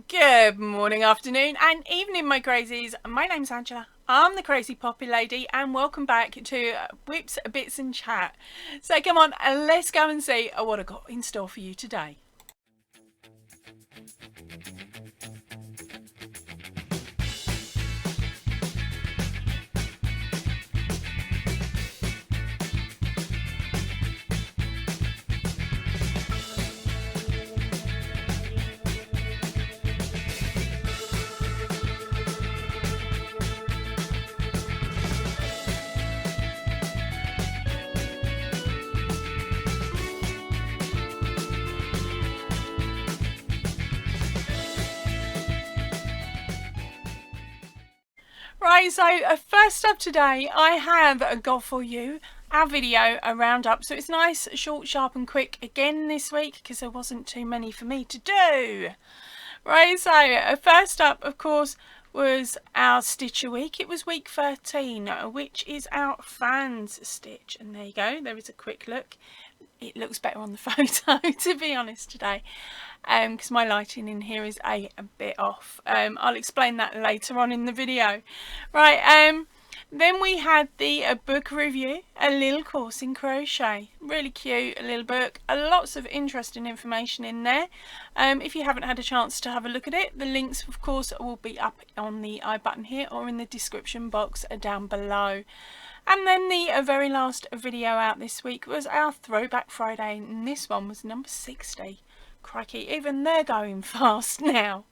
Good morning, afternoon and evening, my crazies. My name's Angela. I'm the Crazy Poppy Lady and welcome back to Whips, Bits and Chat. So come on, let's go and see what I got in store for you today. Right, so first up today, I have got for you our video, a roundup. So it's nice, short, sharp and quick again this week because there wasn't too many for me to do. Right, so first up, of course, was our Stitcher week. It was week 13, which is our fans stitch. And there you go, there is a quick look. It looks better on the photo, to be honest, today, because my lighting in here is a bit off. I'll explain that later on in the video. Right, then we had the book review, A Little Course in Crochet. Really cute, a little book. Lots of interesting information in there. If you haven't had a chance to have a look at it, the links, of course, will be up on the I button here or in the description box down below. And then the very last video out this week was our Throwback Friday, and this one was number 60. Crikey, even they're going fast now.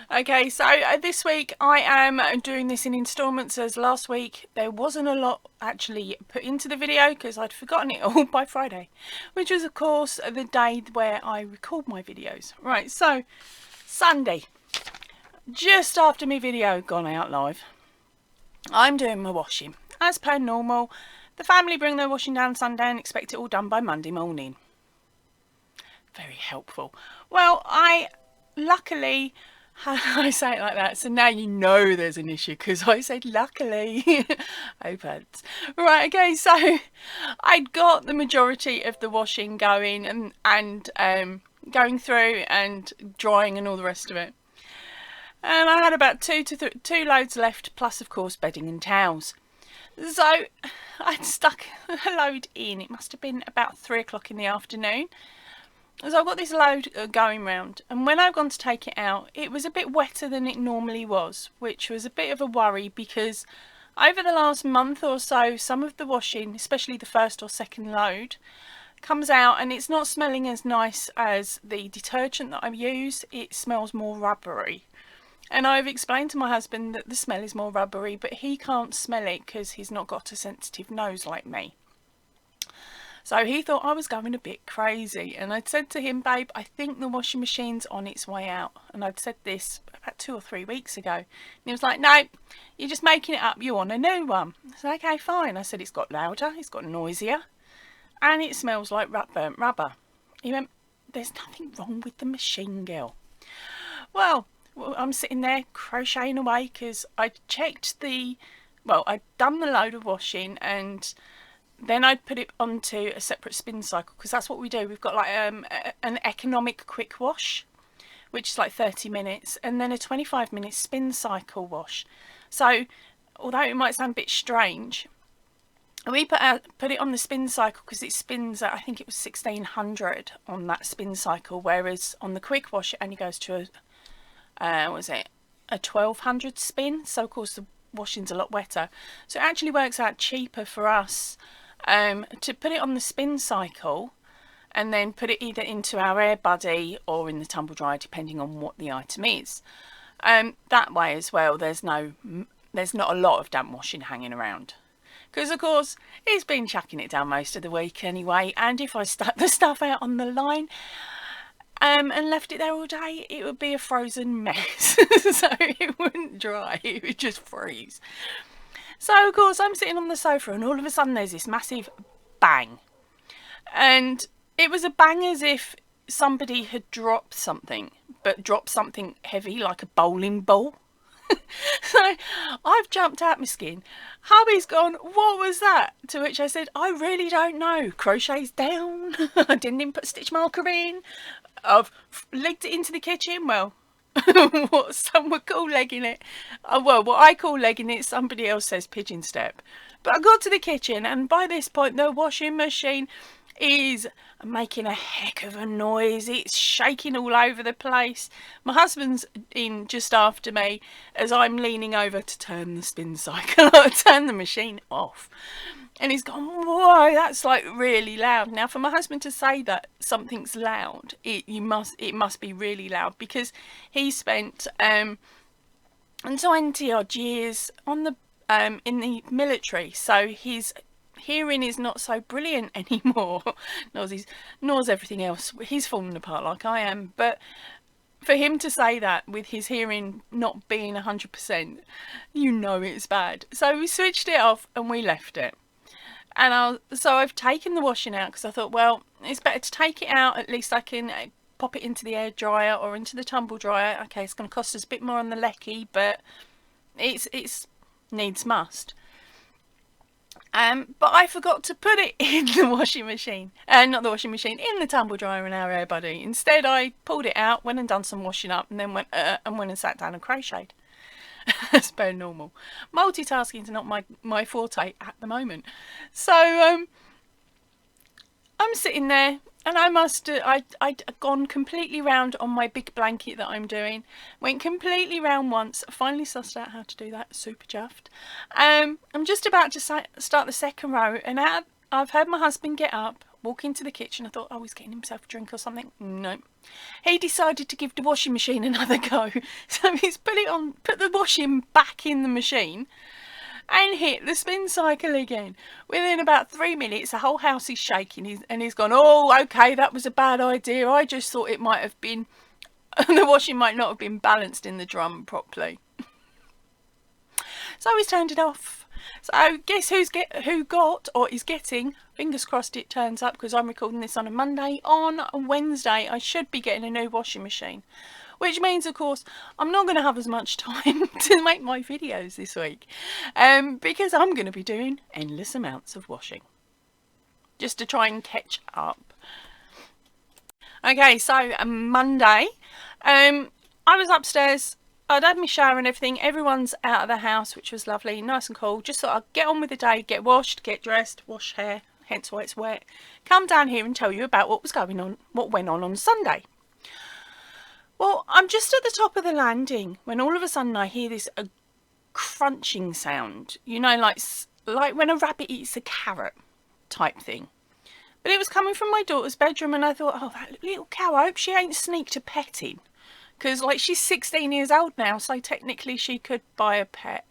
Okay, so this week I am doing this in instalments, as last week there wasn't a lot actually put into the video because I'd forgotten it all by Friday, which was of course the day where I record my videos. Right, so Sunday, just after my video gone out live, I'm doing my washing. As per normal, the family bring their washing down Sunday and expect it all done by Monday morning. Very helpful. Well, luckily, I say it like that, so now you know there's an issue because I said luckily. Opens. Right, okay, so I'd got the majority of the washing going and going through and drying and all the rest of it. And I had about two loads left, plus of course bedding and towels. So I'd stuck a load in. It must have been about 3 o'clock in the afternoon. So I've got this load going round, and when I've gone to take it out, it was a bit wetter than it normally was, which was a bit of a worry because over the last month or so, some of the washing, especially the first or second load, comes out and it's not smelling as nice as the detergent that I use. It smells more rubbery. And I've explained to my husband that the smell is more rubbery, but he can't smell it because he's not got a sensitive nose like me. So he thought I was going a bit crazy. And I'd said to him, babe, I think the washing machine's on its way out. And I'd said this about 2 or 3 weeks ago. And he was like, no, you're just making it up. You want a new one. I said, okay, fine. I said, it's got louder, it's got noisier, and it smells like burnt rubber. He went, there's nothing wrong with the machine, girl. Well, I'm sitting there crocheting away because I'd checked I'd done the load of washing and then I'd put it onto a separate spin cycle because that's what we do. We've got like an economic quick wash, which is like 30 minutes, and then a 25-minute spin cycle wash. So although it might sound a bit strange, we put it on the spin cycle because it spins at, I think it was 1600 on that spin cycle, whereas on the quick wash it only goes to a 1200 spin, so of course the washing's a lot wetter, so it actually works out cheaper for us to put it on the spin cycle and then put it either into our air buddy or in the tumble dryer, depending on what the item is. That way as well, there's not a lot of damp washing hanging around, because of course he's been chucking it down most of the week anyway, and if I stuck the stuff out on the line and left it there all day, it would be a frozen mess. So it wouldn't dry, it would just freeze. So of course I'm sitting on the sofa and all of a sudden there's this massive bang, and it was a bang as if somebody had dropped something, but dropped something heavy like a bowling ball. So I've jumped out my skin. Hubby's gone, what was that? To which I said, I really don't know. Crochet's down. I didn't even put a stitch marker in. I've legged it into the kitchen. Well, what some would call legging it. Well, what I call legging it, somebody else says pigeon step. But I got to the kitchen, and by this point the washing machine is making a heck of a noise. It's shaking all over the place. My husband's in just after me as I'm leaning over to turn the spin cycle or turn the machine off. And he's gone, whoa, that's like really loud. Now, for my husband to say that something's loud, it must be really loud, because he spent 20 odd years on the in the military, so his hearing is not so brilliant anymore. nor everything else. He's fallen apart like I am, but for him to say that with his hearing not being 100%, you know it's bad. So we switched it off and we left it. And so I've taken the washing out, because I thought, well, it's better to take it out. At least I can pop it into the air dryer or into the tumble dryer. Okay, it's going to cost us a bit more on the lecky, but it's needs must. But I forgot to put it in the washing machine, not the washing machine, in the tumble dryer in our air buddy. Instead, I pulled it out, went and done some washing up, and then went and sat down and crocheted. That's very normal. Multitasking is not my forte at the moment. So I'm sitting there, and I'd gone completely round on my big blanket that I'm doing. Went completely round once. I finally sussed out how to do that. Super chuffed. I'm just about to start the second row, and I've heard my husband get up, walk into the kitchen. I thought, oh, he's getting himself a drink or something. No. He decided to give the washing machine another go. So he's put the washing back in the machine, and hit the spin cycle again. Within about 3 minutes, the whole house is shaking, and he's gone, oh, okay, that was a bad idea. I just thought it might have been, the washing might not have been balanced in the drum properly. So he's turned it off. So guess who got or is getting, fingers crossed it turns up, because I'm recording this on a Monday. On Wednesday, I should be getting a new washing machine. Which means, of course, I'm not going to have as much time to make my videos this week, because I'm going to be doing endless amounts of washing, just to try and catch up. Okay, so Monday, I was upstairs. I'd had my shower and everything. Everyone's out of the house, which was lovely, nice and cool. Just thought I'd get on with the day, get washed, get dressed, wash hair, hence why it's wet. Come down here and tell you about what went on Sunday. Well, I'm just at the top of the landing when all of a sudden I hear this crunching sound. You know, like when a rabbit eats a carrot type thing. But it was coming from my daughter's bedroom, and I thought, oh, that little cow, I hope she ain't sneaked a pet in. Because, like, she's 16 years old now, so technically she could buy a pet.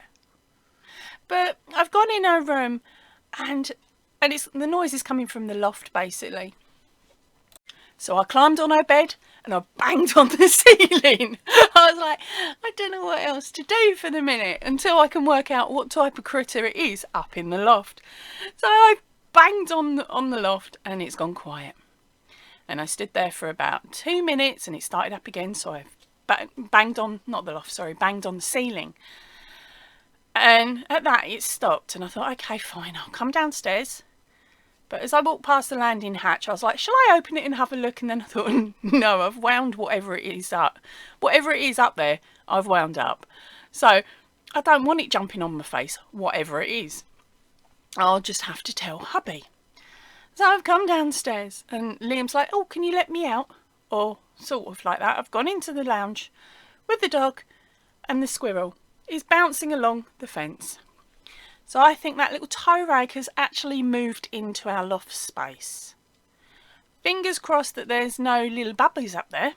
But I've gone in her room, and the noise is coming from the loft, basically. So I climbed on her bed and I banged on the ceiling. I was like, I don't know what else to do for the minute until I can work out what type of critter it is up in the loft. So I banged on the loft, and it's gone quiet. And I stood there for about 2 minutes and it started up again. So I banged on, not the loft, sorry, banged on the ceiling. And at that it stopped, and I thought, okay, fine, I'll come downstairs. But as I walked past the landing hatch, I was like, shall I open it and have a look? And then I thought, no, I've wound whatever it is up. Whatever it is up there, I've wound up. So I don't want it jumping on my face, whatever it is. I'll just have to tell hubby. So I've come downstairs, and Liam's like, oh, can you let me out? Or sort of like that. I've gone into the lounge with the dog, and the squirrel is bouncing along the fence. So I think that little tow rag has actually moved into our loft space. Fingers crossed that there's no little bubblies up there.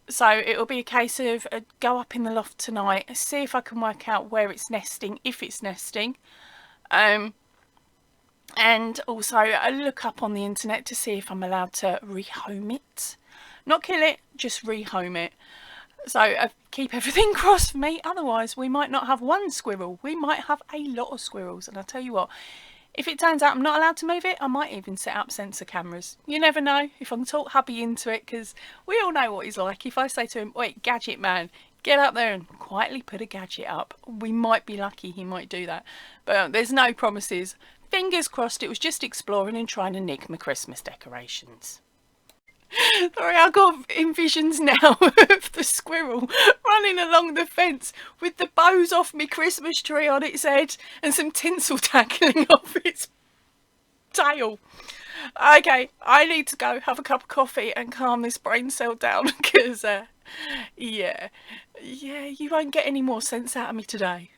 So it'll be a case of go up in the loft tonight, see if I can work out where it's nesting, if it's nesting. And also look up on the internet to see if I'm allowed to rehome it. Not kill it, just rehome it. So keep everything crossed for me, otherwise we might not have one squirrel, we might have a lot of squirrels. And I'll tell you what, if it turns out I'm not allowed to move it, I might even set up sensor cameras. You never know, if I can talk hubby into it, because we all know what he's like. If I say to him, wait, gadget man, get up there and quietly put a gadget up, we might be lucky he might do that. But there's no promises. Fingers crossed it was just exploring and trying to nick my Christmas decorations. Sorry, I got envisions now of the squirrel running along the fence with the bows off me Christmas tree on its head and some tinsel tackling off its tail. Okay, I need to go have a cup of coffee and calm this brain cell down because, yeah, you won't get any more sense out of me today.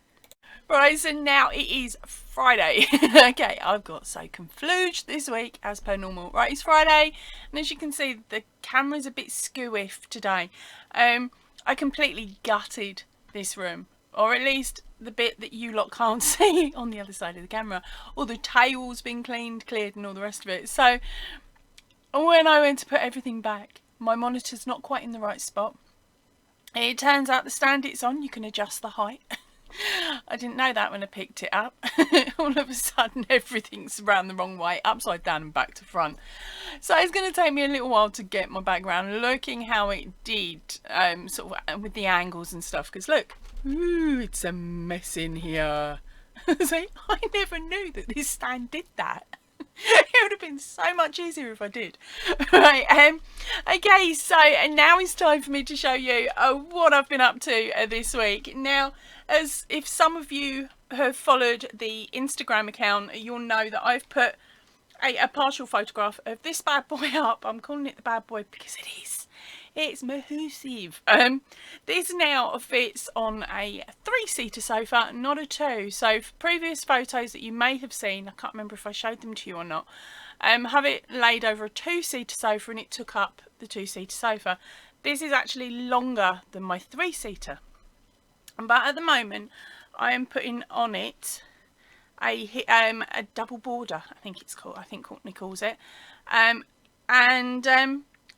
Right, so now it is Friday. Okay, I've got so confused this week as per normal. Right, it's Friday, and as you can see, the camera's a bit skewiff today. I completely gutted this room, or at least the bit that you lot can't see on the other side of the camera. All the tail's been cleaned, cleared, and all the rest of it. So when I went to put everything back, my monitor's not quite in the right spot. It turns out the stand it's on, you can adjust the height. I didn't know that when I picked it up. All of a sudden everything's around the wrong way, upside down and back to front. So it's going to take me a little while to get my background looking how it did, sort of with the angles and stuff. Because look, ooh, it's a mess in here. See, I never knew that this stand did that. It would have been so much easier if I did. Right, okay, so and now it's time for me to show you what I've been up to this week. Now, as if some of you have followed the Instagram account, you'll know that I've put a partial photograph of this bad boy up. I'm calling it the bad boy because it is. It's massive. This now fits on a 3-seater sofa, not a 2. So for previous photos that you may have seen, I can't remember if I showed them to you or not, have it laid over a 2-seater sofa and it took up the 2-seater sofa. This is actually longer than my 3-seater. But at the moment, I am putting on it a double border, I think it's called. I think Courtney calls it.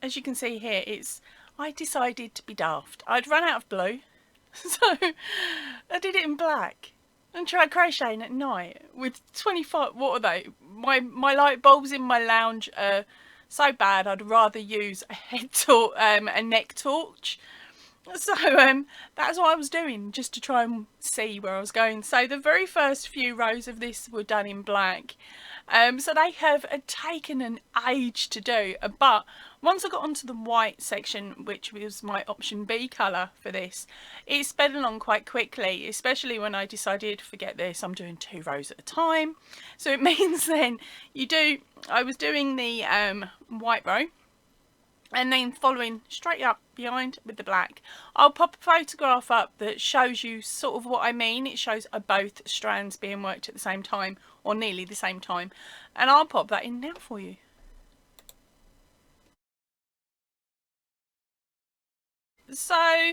As you can see here, I decided to be daft. I'd run out of blue, so I did it in black and tried crocheting at night with 25. What are they? My light bulbs in my lounge are so bad. I'd rather use a neck torch. So that's what I was doing, just to try and see where I was going. So the very first few rows of this were done in black. So they have taken an age to do, but once I got onto the white section, which was my option B colour for this, it sped along quite quickly, especially when I decided, forget this, I'm doing 2 rows at a time. So it means then I was doing the white row, and then following straight up behind with the black. I'll pop a photograph up that shows you sort of what I mean. It shows both strands being worked at the same time, or nearly the same time, and I'll pop that in now for you. So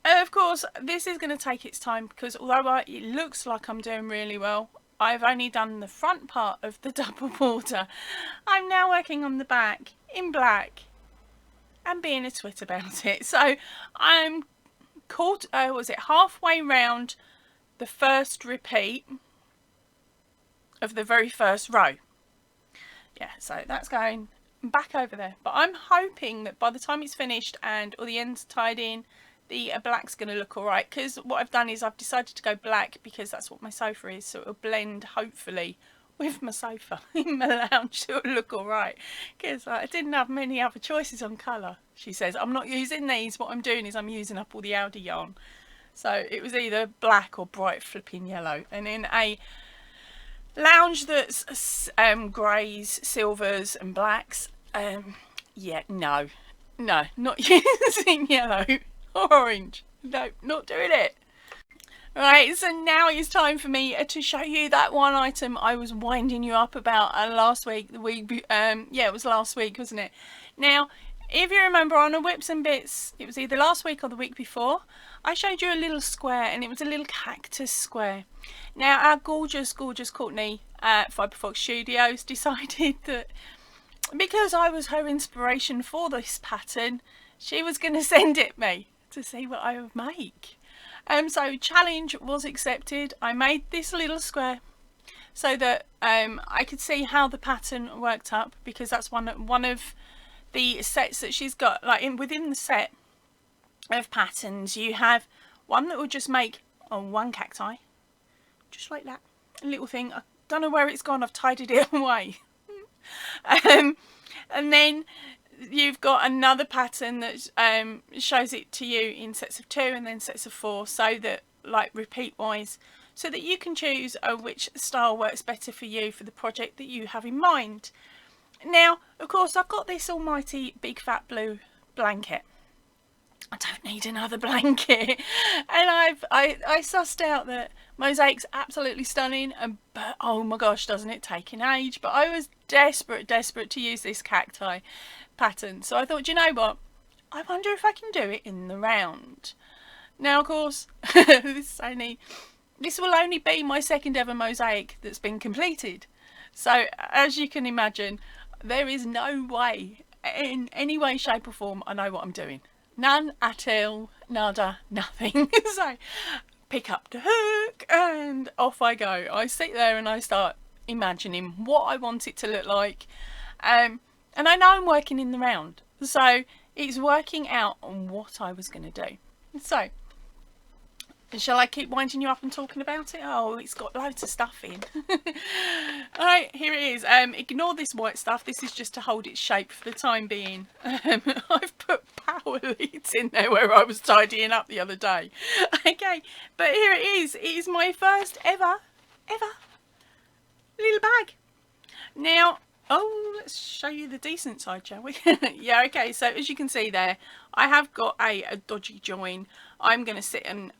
of course this is going to take its time, because although it looks like I'm doing really well, I've only done the front part of the double border. I'm now working on the back in black and being a twit about it. So I'm caught, was it halfway round the first repeat of the very first row. Yeah, so that's going back over there. But I'm hoping that by the time it's finished and all the ends tied in, the black's going to look alright. Because what I've done is I've decided to go black because that's what my sofa is. So it'll blend, hopefully, with my sofa in my lounge, so it'll look alright. Because I didn't have many other choices on colour. She says, I'm not using these. What I'm doing is I'm using up all the Aldi yarn. So it was either black or bright flipping yellow. And in a lounge that's greys, silvers and blacks, yeah, no, not using yellow or orange. No, not doing it. Right, so now it's time for me to show you that one item I was winding you up about last week. Yeah, it was last week, wasn't it? Now, if you remember on a Whips and Bits, it was either last week or the week before, I showed you a little square, and it was a little cactus square. Now, our gorgeous Courtney at Fiberfox Studios decided that because I was her inspiration for this pattern, she was going to send it me to see what I would make. So challenge was accepted. I made this little square so that I could see how the pattern worked up, because that's one of the sets that she's got. Like within the set of patterns, you have one that will just make one cacti, just like that, a little thing. I don't know where it's gone. I've tidied it away. And then you've got another pattern that shows it to you in sets of 2 and then sets of 4, so that, like, repeat wise, so that you can choose which style works better for you for the project that you have in mind. Now, of course, I've got this almighty big fat blue blanket. I don't need another blanket. And I sussed out that Mosaic's absolutely stunning, but oh my gosh, doesn't it take an age? But I was desperate to use this cacti pattern. So I thought, you know what? I wonder if I can do it in the round. Now, of course, this will only be my second ever mosaic that's been completed. So as you can imagine, there is no way, in any way, shape or form, I know what I'm doing. None at all, nada, nothing. So pick up the hook and off I go. I sit there and I start imagining what I want it to look like. And I know I'm working in the round, so it's working out on what I was going to do. So, shall I keep winding you up and talking about it? Oh, it's got loads of stuff in. Alright, here it is. Ignore this white stuff. This is just to hold its shape for the time being. I've put power leads in there where I was tidying up the other day. Okay, but here it is. It is my first ever little bag. Now, oh, let's show you the decent side, shall we? Yeah, okay, so as you can see there, I have got a dodgy join. I'm going to sit and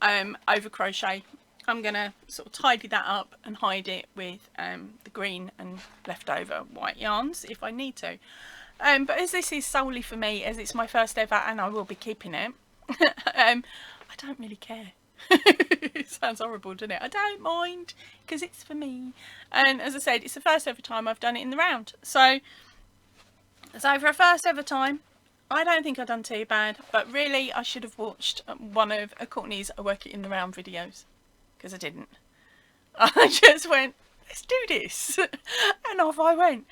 over crochet. I'm going to sort of tidy that up and hide it with the green and leftover white yarns if I need to. But as this is solely for me, as it's my first ever and I will be keeping it, I don't really care. It sounds horrible, doesn't it? I don't mind, because it's for me. And as I said, it's the first ever time I've done it in the round. So for a first ever time, I don't think I've done too bad. But really, I should have watched one of Courtney's I Work It in the Round videos, because I didn't. I just went, let's do this. And off I went.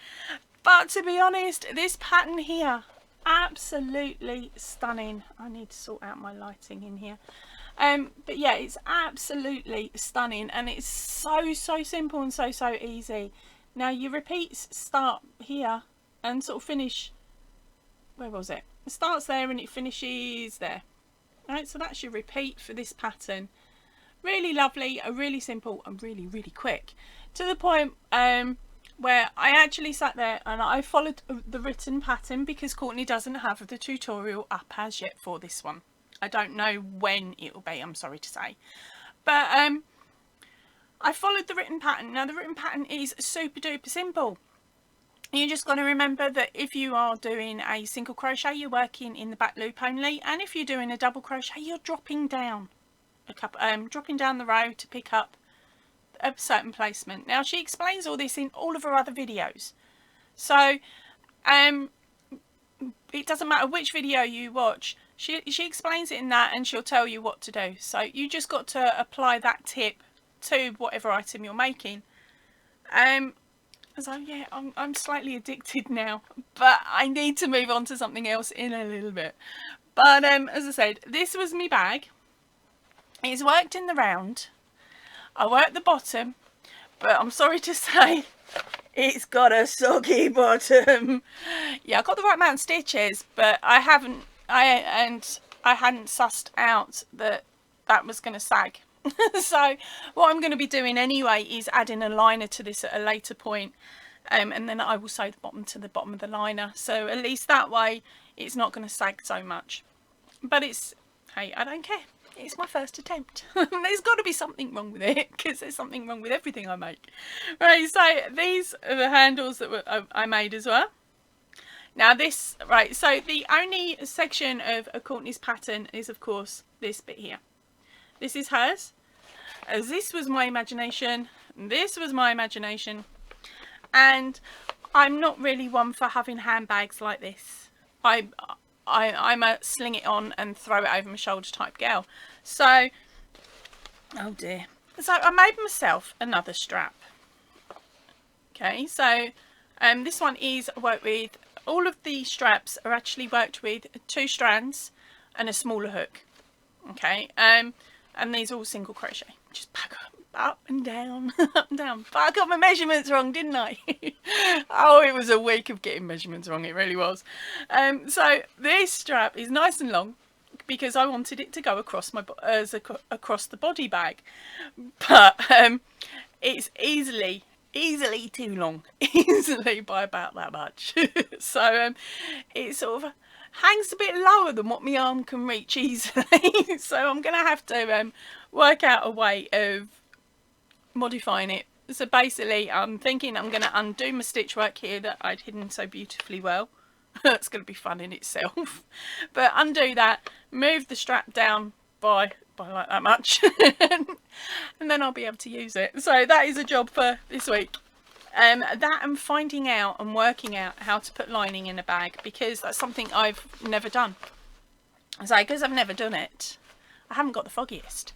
But to be honest, this pattern here, absolutely stunning. I need to sort out my lighting in here. But yeah, it's absolutely stunning, and it's so simple and so easy. Now your repeats start here and sort of finish, where was it? It starts there and it finishes there. Right, so that's your repeat for this pattern. Really lovely, really simple and really quick, to the point where I actually sat there and I followed the written pattern, because Courtney doesn't have the tutorial up as yet for this one. I don't know when it will be, I'm sorry to say. But I followed the written pattern. Now the written pattern is super duper simple. You just got to remember that if you are doing a single crochet, you're working in the back loop only, and if you're doing a double crochet, you're dropping down a couple, dropping down the row to pick up a certain placement. Now she explains all this in all of her other videos, so it doesn't matter which video you watch. She explains it in that, and she'll tell you what to do. So you just got to apply that tip to whatever item you're making. So yeah, I'm slightly addicted now, but I need to move on to something else in a little bit. But as I said, this was my bag. It's worked in the round. I worked the bottom, but I'm sorry to say, it's got a soggy bottom. Yeah, I got the right amount of stitches, but I hadn't sussed out that was going to sag. So what I'm going to be doing anyway is adding a liner to this at a later point, and then I will sew the bottom to the bottom of the liner, so at least that way it's not going to sag so much. But it's, hey, I don't care. It's my first attempt. There's got to be something wrong with it, because there's something wrong with everything I make. Right, so these are the handles that I made as well. Now this, right, so the only section of Courtney's pattern is of course this bit here. This is hers, as this was my imagination, this was my imagination, and I'm not really one for having handbags like this. I'm a sling it on and throw it over my shoulder type girl. So, oh dear. So I made myself another strap. Okay, so this one is worked with, all of the straps are actually worked with 2 strands and a smaller hook. Okay, and these are all single crochet. Just up and down, up and down. But I got my measurements wrong, didn't I? Oh, it was a week of getting measurements wrong, it really was. So this strap is nice and long because I wanted it to go across my across the body bag, but it's easily too long, easily by about that much. So it sort of hangs a bit lower than what my arm can reach easily. So I'm gonna have to work out a way of modifying it. So basically I'm thinking I'm gonna undo my stitch work here that I'd hidden so beautifully well. It's gonna be fun in itself. But undo that, move the strap down by like that much, and then I'll be able to use it. So that is a job for this week. That and finding out and working out how to put lining in a bag, because that's something I've never done. So because I've never done it, I haven't got the foggiest.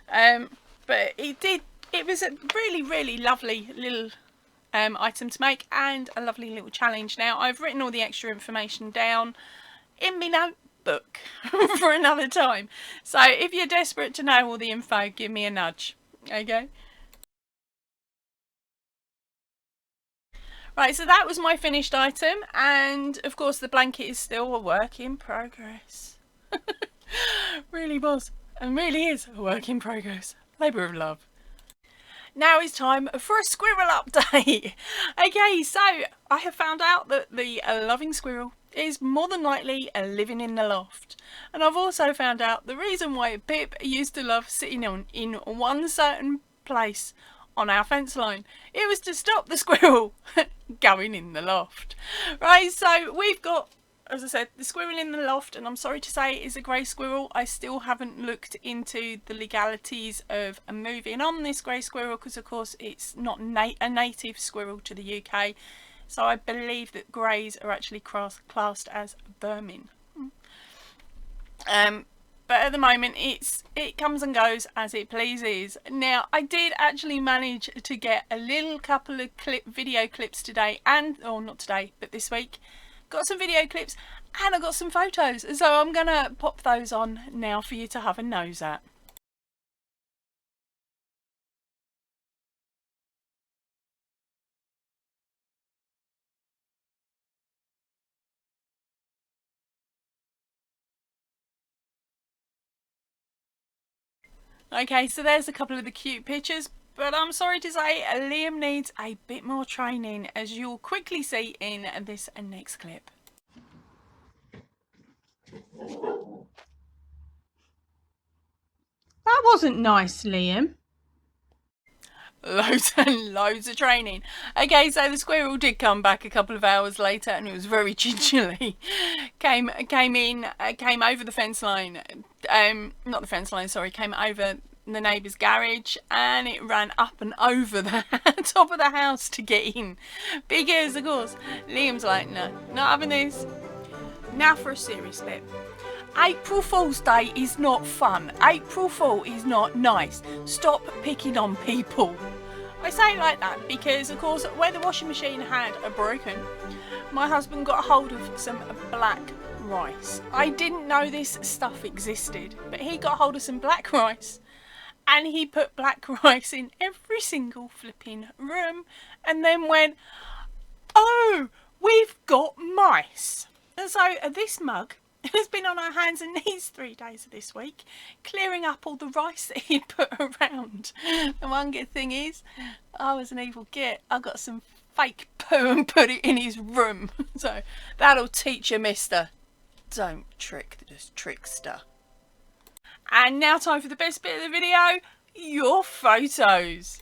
But it was a really lovely little item to make, and a lovely little challenge. Now I've written all the extra information down in my notebook for another time, so if you're desperate to know all the info, give me a nudge. Okay. Right, so that was my finished item, and of course the blanket is still a work in progress. Really was, and really is a work in progress. Labour of love. Now it's time for a squirrel update. Okay, so I have found out that the loving squirrel is more than likely living in the loft. And I've also found out the reason why Pip used to love sitting in one certain place on our fence line. It was to stop the squirrel going in the loft. Right, so we've got, as I said, the squirrel in the loft, and I'm sorry to say it is a grey squirrel. I still haven't looked into the legalities of moving on this grey squirrel, because of course it's not a native squirrel to the UK. So I believe that greys are actually classed as vermin. But at the moment it comes and goes as it pleases. Now I did actually manage to get a little couple of video clips today, or not today, but this week. Got some video clips and I got some photos, so I'm gonna pop those on now for you to have a nose at. Okay, so there's a couple of the cute pictures, but I'm sorry to say Liam needs a bit more training, as you'll quickly see in this next clip. That wasn't nice, Liam. Loads and loads of training. Okay, so the squirrel did come back a couple of hours later, and it was very gingerly. Came over the fence line. Not the fence line, sorry. Came over the neighbour's garage, and it ran up and over the top of the house to get in. Because of course, Liam's like, no, not having this. Now for a serious bit. April Fool's Day is not fun. April Fool is not nice. Stop picking on people. I say it like that because, of course, where the washing machine had broken, my husband got hold of some black rice. I didn't know this stuff existed, but he got hold of some black rice, and he put black rice in every single flipping room, and then went, oh, we've got mice. And so this mug has been on our hands and knees 3 days of this week, clearing up all the rice that he'd put around. The one good thing is, I was an evil git. I got some fake poo and put it in his room. So that'll teach you, mister. Don't trick this trickster. And now time for the best bit of the video, your photos.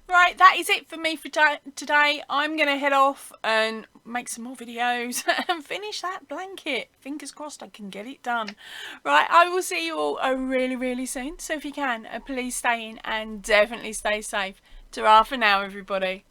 Right, that is it for me for today. I'm going to head off and make some more videos and finish that blanket. Fingers crossed I can get it done. Right, I will see you all really soon. So if you can, please stay in and definitely stay safe. Ta-ra for now, everybody.